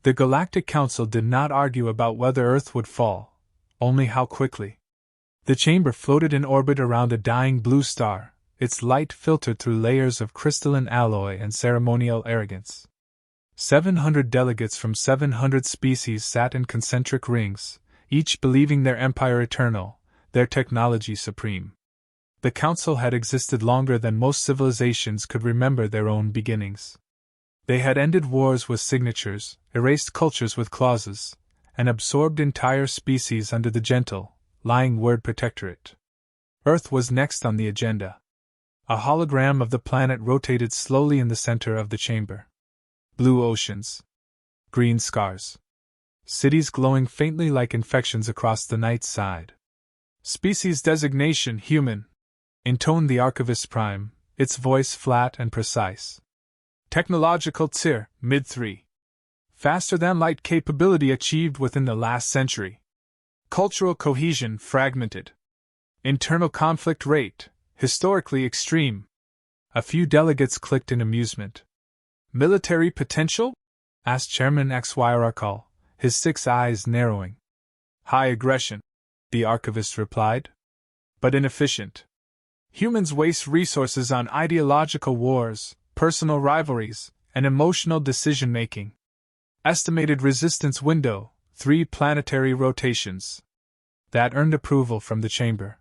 The Galactic Council did not argue about whether Earth would fall, only how quickly. The chamber floated in orbit around a dying blue star, its light filtered through layers of crystalline alloy and ceremonial arrogance. 700 delegates from 700 species sat in concentric rings, each believing their empire eternal, their technology supreme. The council had existed longer than most civilizations could remember their own beginnings. They had ended wars with signatures, erased cultures with clauses, and absorbed entire species under the gentle, lying word protectorate. Earth was next on the agenda. A hologram of the planet rotated slowly in the center of the chamber. Blue oceans. Green scars. Cities glowing faintly like infections across the night side. Species designation human, intoned the Archivist Prime, its voice flat and precise. Technological TIR, mid-3. Faster than light capability achieved within the last century. Cultural cohesion fragmented. Internal conflict rate, historically extreme. A few delegates clicked in amusement. Military potential? Asked Chairman HFY, his 6 eyes narrowing. High aggression, the archivist replied. But inefficient. Humans waste resources on ideological wars, personal rivalries, and emotional decision-making. Estimated resistance window, 3 planetary rotations. That earned approval from the chamber.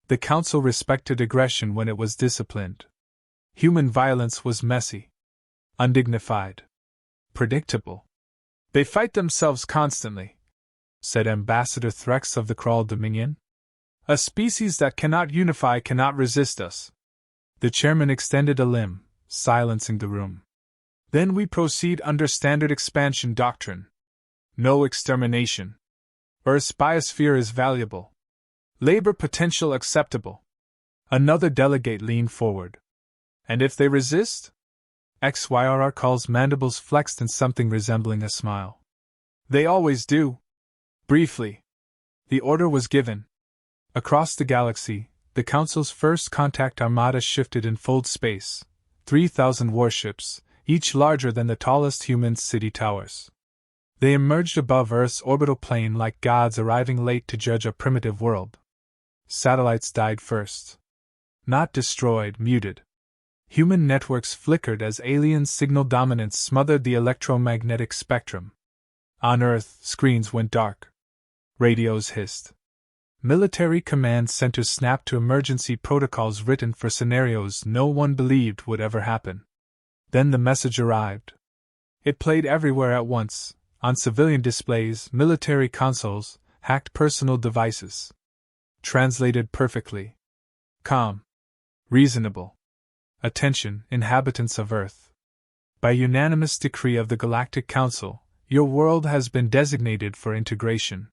The council respected aggression when it was disciplined. Human violence was messy. Undignified. Predictable. They fight themselves constantly, said Ambassador Threx of the Kral Dominion. A species that cannot unify cannot resist us. The chairman extended a limb, silencing the room. Then we proceed under standard expansion doctrine. No extermination. Earth's biosphere is valuable. Labor potential acceptable. Another delegate leaned forward. And if they resist? HFY's mandibles flexed in something resembling a smile. They always do. Briefly. The order was given. Across the galaxy, the Council's first contact armada shifted in fold space, 3,000 warships, each larger than the tallest human city towers. They emerged above Earth's orbital plane like gods arriving late to judge a primitive world. Satellites died first. Not destroyed, muted. Human networks flickered as alien signal dominance smothered the electromagnetic spectrum. On Earth, screens went dark. Radios hissed. Military command centers snapped to emergency protocols written for scenarios no one believed would ever happen. Then the message arrived. It played everywhere at once, on civilian displays, military consoles, hacked personal devices. Translated perfectly. Calm. Reasonable. Attention, inhabitants of Earth. By unanimous decree of the Galactic Council, your world has been designated for integration.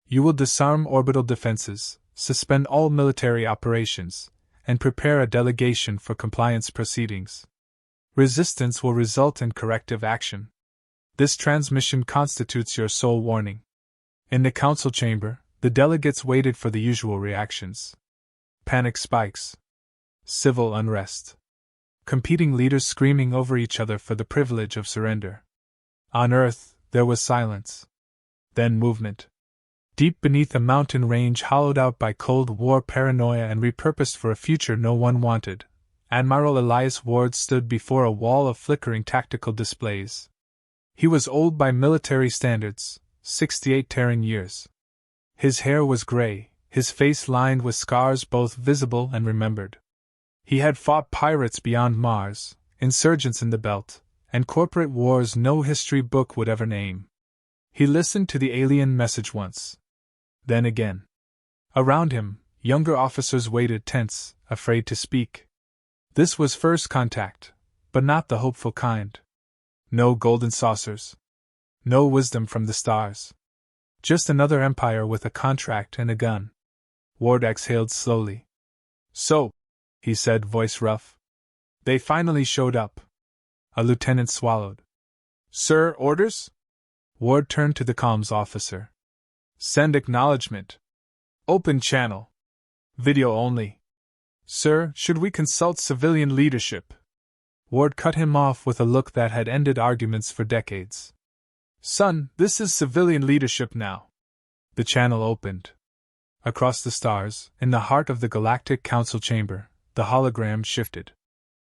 You will disarm orbital defenses, suspend all military operations, and prepare a delegation for compliance proceedings. Resistance will result in corrective action. This transmission constitutes your sole warning. In the council chamber, the delegates waited for the usual reactions. Panic spikes. Civil unrest. Competing leaders screaming over each other for the privilege of surrender. On Earth, there was silence. Then movement. Deep beneath a mountain range hollowed out by Cold War paranoia and repurposed for a future no one wanted, Admiral Ward stood before a wall of flickering tactical displays. He was old by military standards, 68 Terran years. His hair was gray, his face lined with scars both visible and remembered. He had fought pirates beyond Mars, insurgents in the Belt, and corporate wars no history book would ever name. He listened to the alien message once. Then again. Around him, younger officers waited tense, afraid to speak. This was first contact, but not the hopeful kind. No golden saucers. No wisdom from the stars. Just another empire with a contract and a gun. Ward exhaled slowly. So, he said, voice rough. They finally showed up. A lieutenant swallowed. Sir, orders? Ward turned to the comms officer. Send acknowledgement. Open channel. Video only. Sir, should we consult civilian leadership? Ward cut him off with a look that had ended arguments for decades. Son, this is civilian leadership now. The channel opened. Across the stars, in the heart of the Galactic Council chamber, the hologram shifted.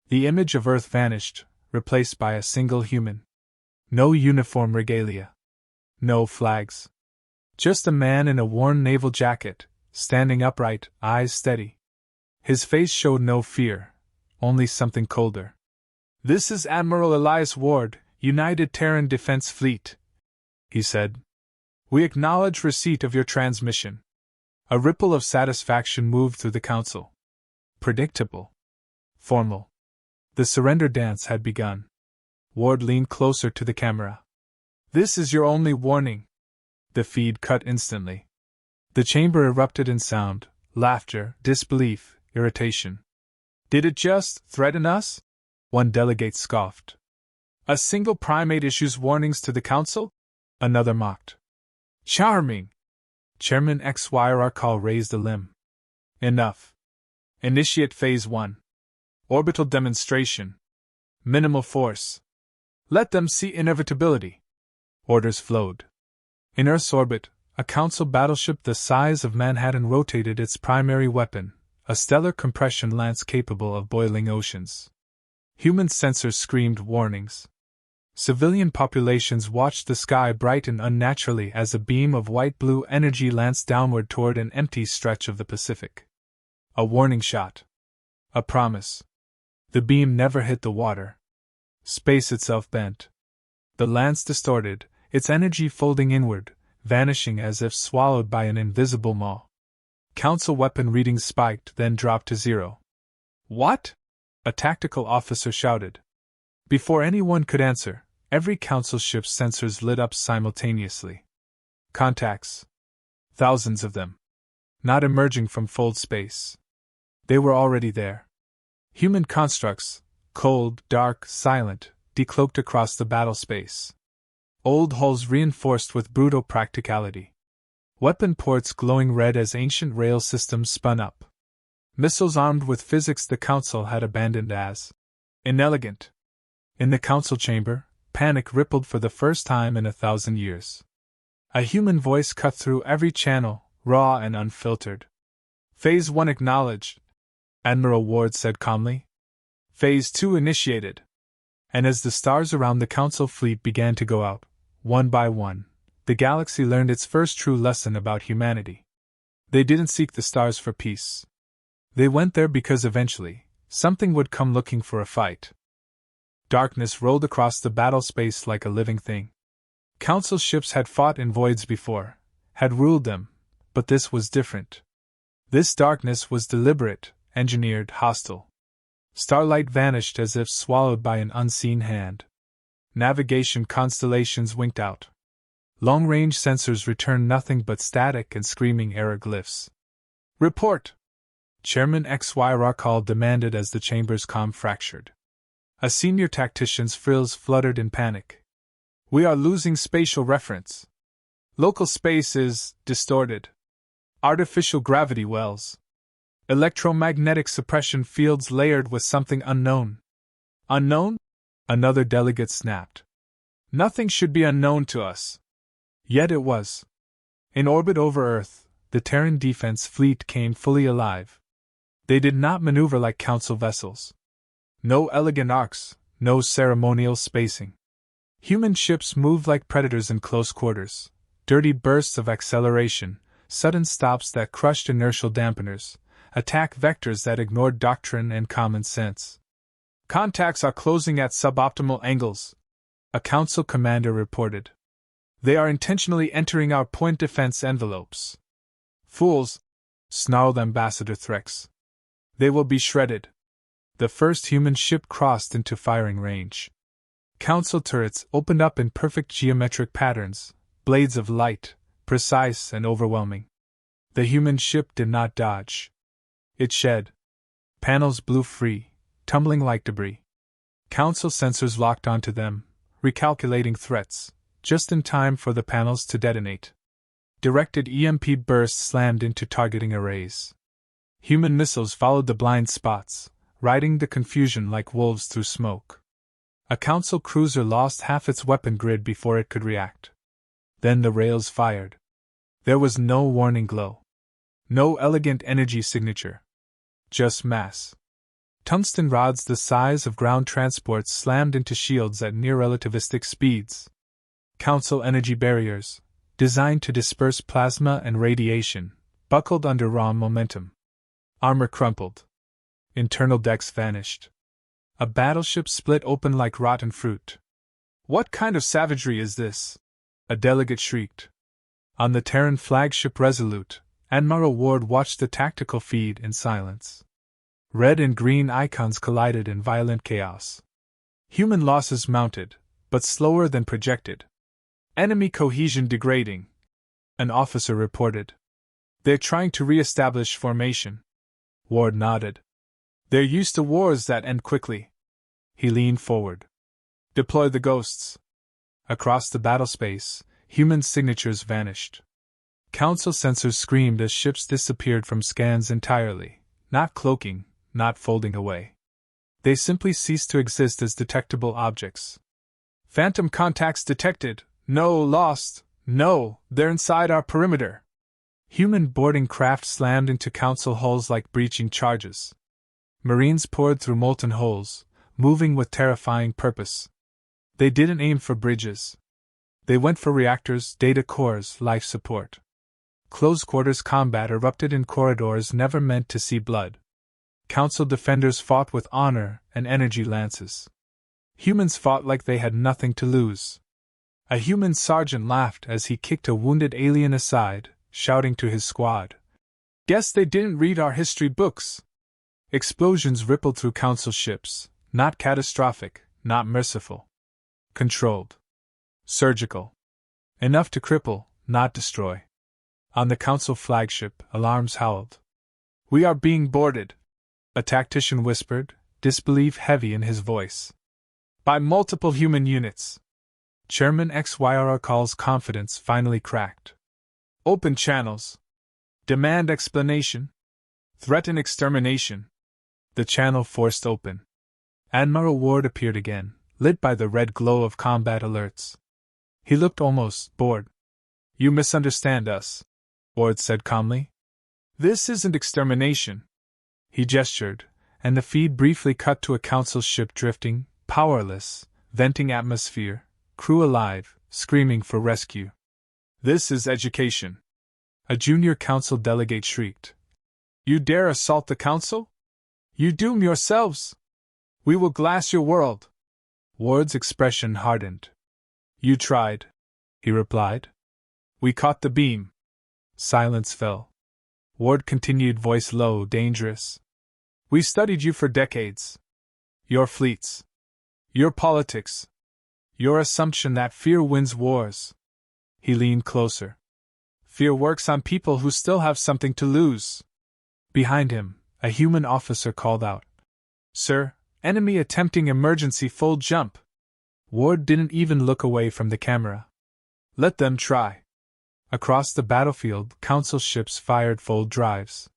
The image of Earth vanished, replaced by a single human. No uniform regalia. No flags. Just a man in a worn naval jacket, standing upright, eyes steady. His face showed no fear, only something colder. "This is Admiral Elias Ward, United Terran Defense Fleet," he said. "We acknowledge receipt of your transmission." A ripple of satisfaction moved through the council. Predictable. Formal. The surrender dance had begun. Ward leaned closer to the camera. "This is your only warning." The feed cut instantly. The chamber erupted in sound, laughter, disbelief, irritation. "Did it just threaten us?" One delegate scoffed. "A single primate issues warnings to the council?" Another mocked. "Charming!" Chairman HFY Rakal raised a limb. "Enough. Initiate Phase 1. Orbital demonstration. Minimal force. Let them see inevitability." Orders flowed. In Earth's orbit, a Council battleship the size of Manhattan rotated its primary weapon, a stellar compression lance capable of boiling oceans. Human sensors screamed warnings. Civilian populations watched the sky brighten unnaturally as a beam of white-blue energy lanced downward toward an empty stretch of the Pacific. A warning shot. A promise. The beam never hit the water. Space itself bent. The lance distorted, its energy folding inward, vanishing as if swallowed by an invisible maw. Council weapon readings spiked, then dropped to 0. "What?" a tactical officer shouted. Before anyone could answer, every Council ship's sensors lit up simultaneously. Contacts. Thousands of them. Not emerging from fold space. They were already there. Human constructs, cold, dark, silent, decloaked across the battle space. Old hulls reinforced with brutal practicality. Weapon ports glowing red as ancient rail systems spun up. Missiles armed with physics the Council had abandoned as inelegant. In the Council chamber, panic rippled for the first time in 1,000 years. A human voice cut through every channel, raw and unfiltered. "Phase 1 acknowledged," Admiral Ward said calmly. "Phase 2 initiated." And as the stars around the Council fleet began to go out, one by one, the galaxy learned its first true lesson about humanity. They didn't seek the stars for peace. They went there because eventually, something would come looking for a fight. Darkness rolled across the battle space like a living thing. Council ships had fought in voids before, had ruled them, but this was different. This darkness was deliberate, engineered, hostile. Starlight vanished as if swallowed by an unseen hand. Navigation constellations winked out. Long-range sensors returned nothing but static and screaming error glyphs. "Report!" Chairman HFY Rakal demanded as the chamber's calm fractured. A senior tactician's frills fluttered in panic. "We are losing spatial reference. Local space is distorted. Artificial gravity wells. Electromagnetic suppression fields layered with something unknown." "Unknown?" another delegate snapped. "Nothing should be unknown to us." Yet it was. In orbit over Earth, the Terran Defense Fleet came fully alive. They did not maneuver like Council vessels. No elegant arcs, no ceremonial spacing. Human ships moved like predators in close quarters, dirty bursts of acceleration, sudden stops that crushed inertial dampeners, attack vectors that ignored doctrine and common sense. "Contacts are closing at suboptimal angles," a Council commander reported. "They are intentionally entering our point defense envelopes." "Fools!" snarled Ambassador Threx. "They will be shredded." The first human ship crossed into firing range. Council turrets opened up in perfect geometric patterns, blades of light, precise and overwhelming. The human ship did not dodge. It shed. Panels blew free, tumbling like debris. Council sensors locked onto them, recalculating threats, just in time for the panels to detonate. Directed EMP bursts slammed into targeting arrays. Human missiles followed the blind spots, riding the confusion like wolves through smoke. A Council cruiser lost half its weapon grid before it could react. Then the rails fired. There was no warning glow. No elegant energy signature. Just mass. Tungsten rods the size of ground transports slammed into shields at near-relativistic speeds. Council energy barriers, designed to disperse plasma and radiation, buckled under raw momentum. Armor crumpled. Internal decks vanished. A battleship split open like rotten fruit. "What kind of savagery is this?" a delegate shrieked. On the Terran flagship Resolute, Admiral Ward watched the tactical feed in silence. Red and green icons collided in violent chaos. Human losses mounted, but slower than projected. "Enemy cohesion degrading," an officer reported. "They're trying to re-establish formation." Ward nodded. "They're used to wars that end quickly." He leaned forward. "Deploy the ghosts." Across the battlespace, human signatures vanished. Council sensors screamed as ships disappeared from scans entirely, not cloaking, not folding away. They simply ceased to exist as detectable objects. "Phantom contacts detected. No, lost. No, they're inside our perimeter." Human boarding craft slammed into Council hulls like breaching charges. Marines poured through molten holes, moving with terrifying purpose. They didn't aim for bridges. They went for reactors, data cores, life support. Close quarters combat erupted in corridors never meant to see blood. Council defenders fought with honor and energy lances. Humans fought like they had nothing to lose. A human sergeant laughed as he kicked a wounded alien aside, shouting to his squad, "Guess they didn't read our history books." Explosions rippled through Council ships, not catastrophic, not merciful. Controlled. Surgical. Enough to cripple, not destroy. On the Council flagship, alarms howled. "We are being boarded," a tactician whispered, disbelief heavy in his voice. "By multiple human units." Chairman XYRCall's confidence finally cracked. "Open channels. Demand explanation. Threaten extermination." The channel forced open. Admiral Ward appeared again, lit by the red glow of combat alerts. He looked almost bored. "You misunderstand us," Ward said calmly. "This isn't extermination." He gestured, and the feed briefly cut to a Council ship drifting, powerless, venting atmosphere, crew alive, screaming for rescue. "This is education." A junior Council delegate shrieked. "You dare assault the Council? You doom yourselves! We will glass your world." Ward's expression hardened. "You tried," he replied. "We caught the beam." Silence fell. Ward continued, voice low, dangerous. "We studied you for decades. Your fleets. Your politics. Your assumption that fear wins wars." He leaned closer. "Fear works on people who still have something to lose." Behind him, a human officer called out, "Sir, enemy attempting emergency fold jump." Ward didn't even look away from the camera. "Let them try." Across the battlefield, Council ships fired fold drives.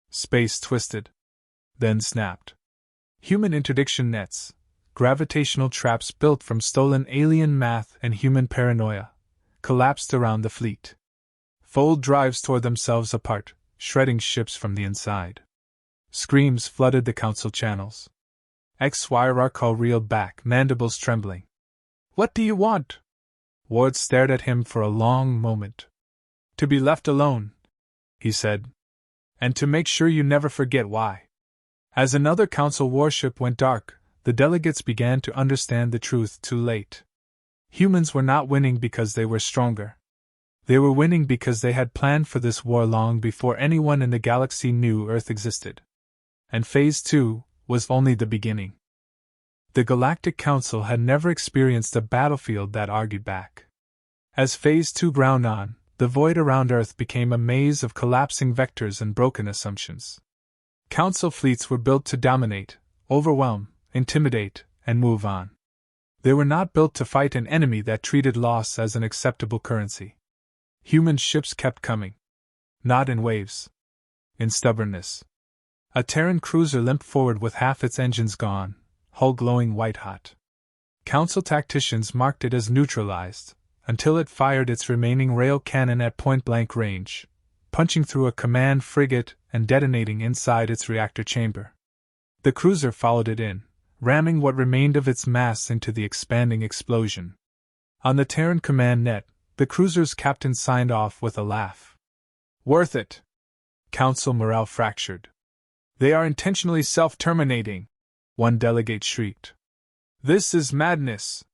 Space twisted. Then snapped. Human interdiction nets, gravitational traps built from stolen alien math and human paranoia, collapsed around the fleet. Fold drives tore themselves apart, shredding ships from the inside. Screams flooded the Council channels. XYRCall reeled back, mandibles trembling. "What do you want?" Ward stared at him for a long moment. "To be left alone," he said. "And to make sure you never forget why." As another Council warship went dark, the delegates began to understand the truth too late. Humans were not winning because they were stronger. They were winning because they had planned for this war long before anyone in the galaxy knew Earth existed. And Phase 2 was only the beginning. The Galactic Council had never experienced a battlefield that argued back. As Phase 2 ground on, the void around Earth became a maze of collapsing vectors and broken assumptions. Council fleets were built to dominate, overwhelm, intimidate, and move on. They were not built to fight an enemy that treated loss as an acceptable currency. Human ships kept coming. Not in waves. In stubbornness. A Terran cruiser limped forward with half its engines gone, hull glowing white-hot. Council tacticians marked it as neutralized, until it fired its remaining rail cannon at point-blank range, punching through a command frigate and detonating inside its reactor chamber. The cruiser followed it in, ramming what remained of its mass into the expanding explosion. On the Terran command net, the cruiser's captain signed off with a laugh. "Worth it." Council morale fractured. "They are intentionally self-terminating," one delegate shrieked. "This is madness."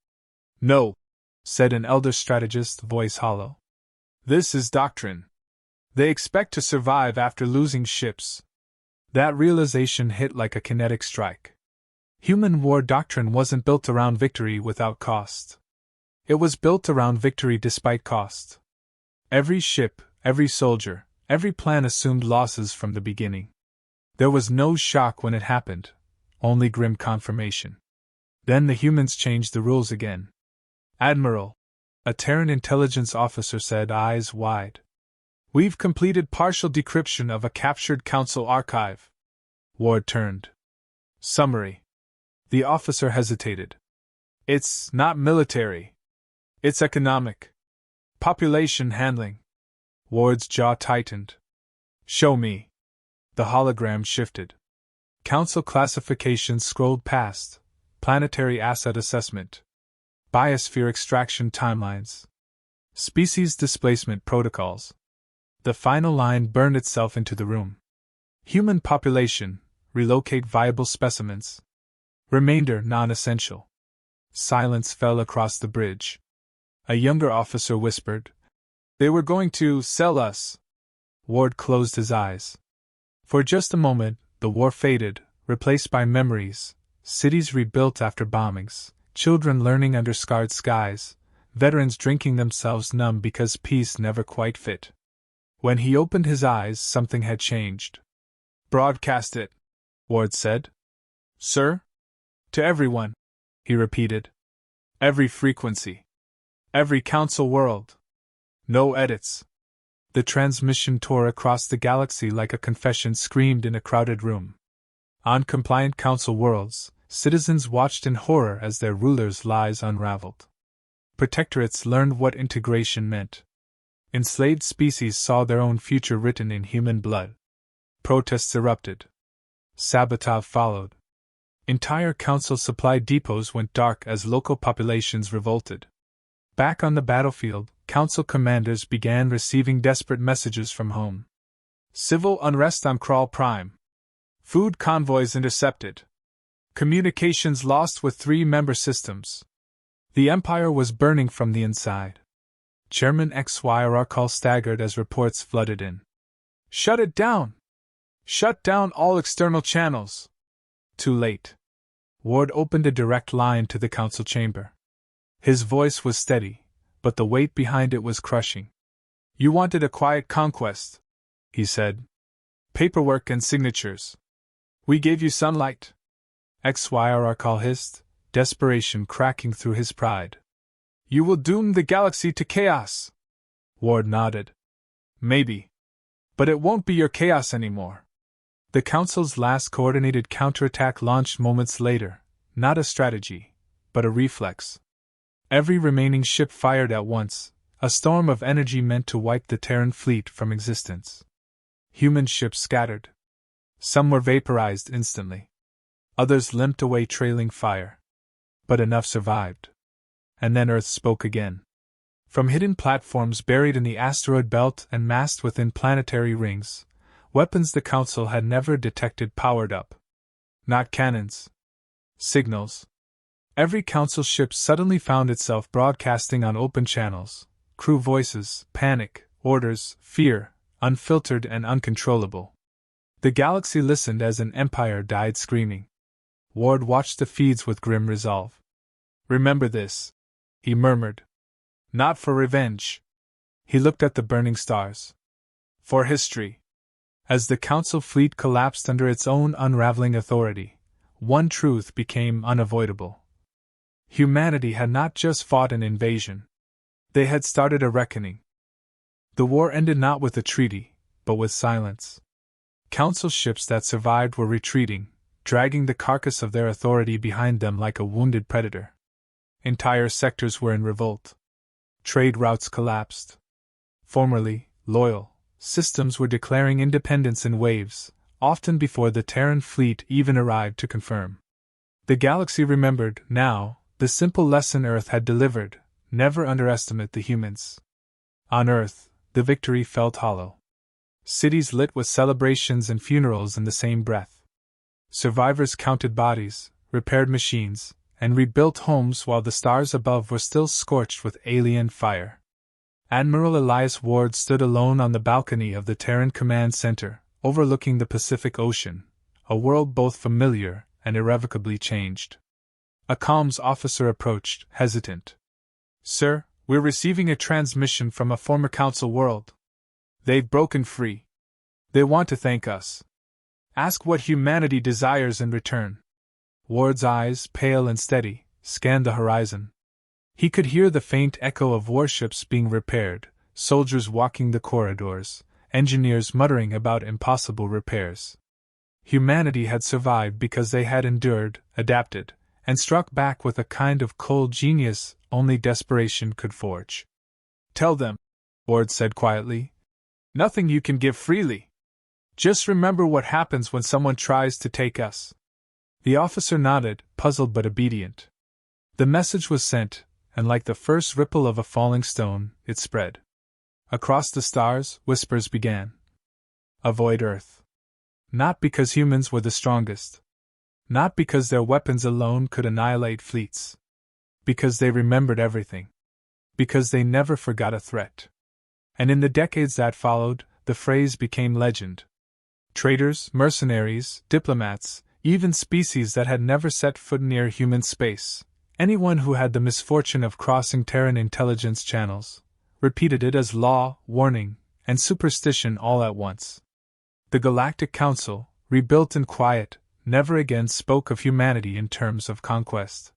"No," said an elder strategist, voice hollow. "This is doctrine. They expect to survive after losing ships." That realization hit like a kinetic strike. Human war doctrine wasn't built around victory without cost. It was built around victory despite cost. Every ship, every soldier, every plan assumed losses from the beginning. There was no shock when it happened, only grim confirmation. Then the humans changed the rules again. "Admiral," a Terran intelligence officer said, eyes wide. "We've completed partial decryption of a captured Council archive." Ward turned. "Summary." The officer hesitated. "It's not military. It's economic. Population handling." Ward's jaw tightened. "Show me." The hologram shifted. Council classifications scrolled past. Planetary asset assessment. Biosphere extraction timelines. Species displacement protocols. The final line burned itself into the room. Human population, relocate viable specimens. Remainder non-essential. Silence fell across the bridge. A younger officer whispered, "They were going to sell us." Ward closed his eyes. For just a moment, the war faded, replaced by memories, cities rebuilt after bombings, children learning under scarred skies, veterans drinking themselves numb because peace never quite fit. When he opened his eyes, something had changed. "Broadcast it," Ward said. "Sir?" "To everyone," he repeated. "Every frequency. Every Council world. No edits." The transmission tore across the galaxy like a confession screamed in a crowded room. On compliant Council worlds, citizens watched in horror as their rulers' lies unraveled. Protectorates learned what integration meant. Enslaved species saw their own future written in human blood. Protests erupted. Sabotage followed. Entire Council supply depots went dark as local populations revolted. Back on the battlefield, Council commanders began receiving desperate messages from home. "Civil unrest on Crawl Prime. Food convoys intercepted. Communications lost with 3 member systems." The Empire was burning from the inside. Chairman HFY staggered as reports flooded in. "Shut it down! Shut down all external channels!" Too late. Ward opened a direct line to the Council chamber. His voice was steady, but the weight behind it was crushing. "You wanted a quiet conquest," he said. "Paperwork and signatures. We gave you sunlight." HFY hissed, desperation cracking through his pride. "You will doom the galaxy to chaos." Ward nodded. "Maybe. But it won't be your chaos anymore." The Council's last coordinated counterattack launched moments later, not a strategy, but a reflex. Every remaining ship fired at once, a storm of energy meant to wipe the Terran fleet from existence. Human ships scattered. Some were vaporized instantly. Others limped away trailing fire. But enough survived. And then Earth spoke again. From hidden platforms buried in the asteroid belt and massed within planetary rings, weapons the Council had never detected powered up. Not cannons. Signals. Every Council ship suddenly found itself broadcasting on open channels, crew voices, panic, orders, fear, unfiltered and uncontrollable. The galaxy listened as an empire died screaming. Ward watched the feeds with grim resolve. "Remember this," he murmured. "Not for revenge." He looked at the burning stars. "For history." As the Council fleet collapsed under its own unraveling authority, one truth became unavoidable. Humanity had not just fought an invasion. They had started a reckoning. The war ended not with a treaty, but with silence. Council ships that survived were retreating, dragging the carcass of their authority behind them like a wounded predator. Entire sectors were in revolt. Trade routes collapsed. Formerly loyal systems were declaring independence in waves, often before the Terran fleet even arrived to confirm. The galaxy remembered, now, the simple lesson Earth had delivered: never underestimate the humans. On Earth, the victory felt hollow. Cities lit with celebrations and funerals in the same breath. Survivors counted bodies, repaired machines, and rebuilt homes while the stars above were still scorched with alien fire. Admiral Ward stood alone on the balcony of the Terran Command Center, overlooking the Pacific Ocean, a world both familiar and irrevocably changed. A comms officer approached, hesitant. "Sir, we're receiving a transmission from a former Council world. They've broken free. They want to thank us. Ask what humanity desires in return." Ward's eyes, pale and steady, scanned the horizon. He could hear the faint echo of warships being repaired, soldiers walking the corridors, engineers muttering about impossible repairs. Humanity had survived because they had endured, adapted, and struck back with a kind of cold genius only desperation could forge. "Tell them," Ward said quietly, "nothing you can give freely. Just remember what happens when someone tries to take us." The officer nodded, puzzled but obedient. The message was sent, and like the first ripple of a falling stone, it spread. Across the stars, whispers began. Avoid Earth. Not because humans were the strongest. Not because their weapons alone could annihilate fleets. Because they remembered everything. Because they never forgot a threat. And in the decades that followed, the phrase became legend. Traders, mercenaries, diplomats, even species that had never set foot near human space, anyone who had the misfortune of crossing Terran intelligence channels, repeated it as law, warning, and superstition all at once. The Galactic Council, rebuilt in quiet, never again spoke of humanity in terms of conquest.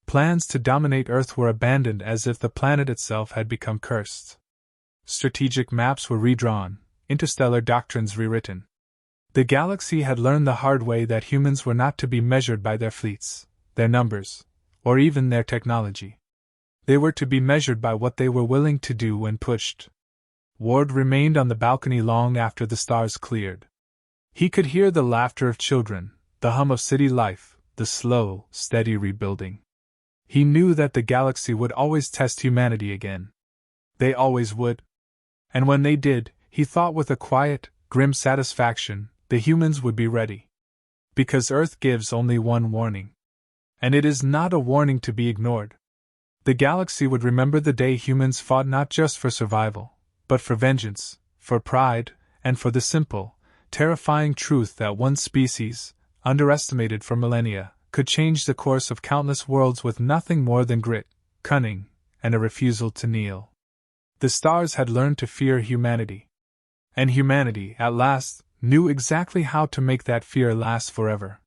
Plans to dominate Earth were abandoned as if the planet itself had become cursed. Strategic maps were redrawn, interstellar doctrines rewritten. The galaxy had learned the hard way that humans were not to be measured by their fleets, their numbers, or even their technology. They were to be measured by what they were willing to do when pushed. Ward remained on the balcony long after the stars cleared. He could hear the laughter of children, the hum of city life, the slow, steady rebuilding. He knew that the galaxy would always test humanity again. They always would. And when they did, he thought with a quiet, grim satisfaction, the humans would be ready. Because Earth gives only one warning. And it is not a warning to be ignored. The galaxy would remember the day humans fought not just for survival, but for vengeance, for pride, and for the simple, terrifying truth that one species, underestimated for millennia, could change the course of countless worlds with nothing more than grit, cunning, and a refusal to kneel. The stars had learned to fear humanity. And humanity, at last, knew exactly how to make that fear last forever.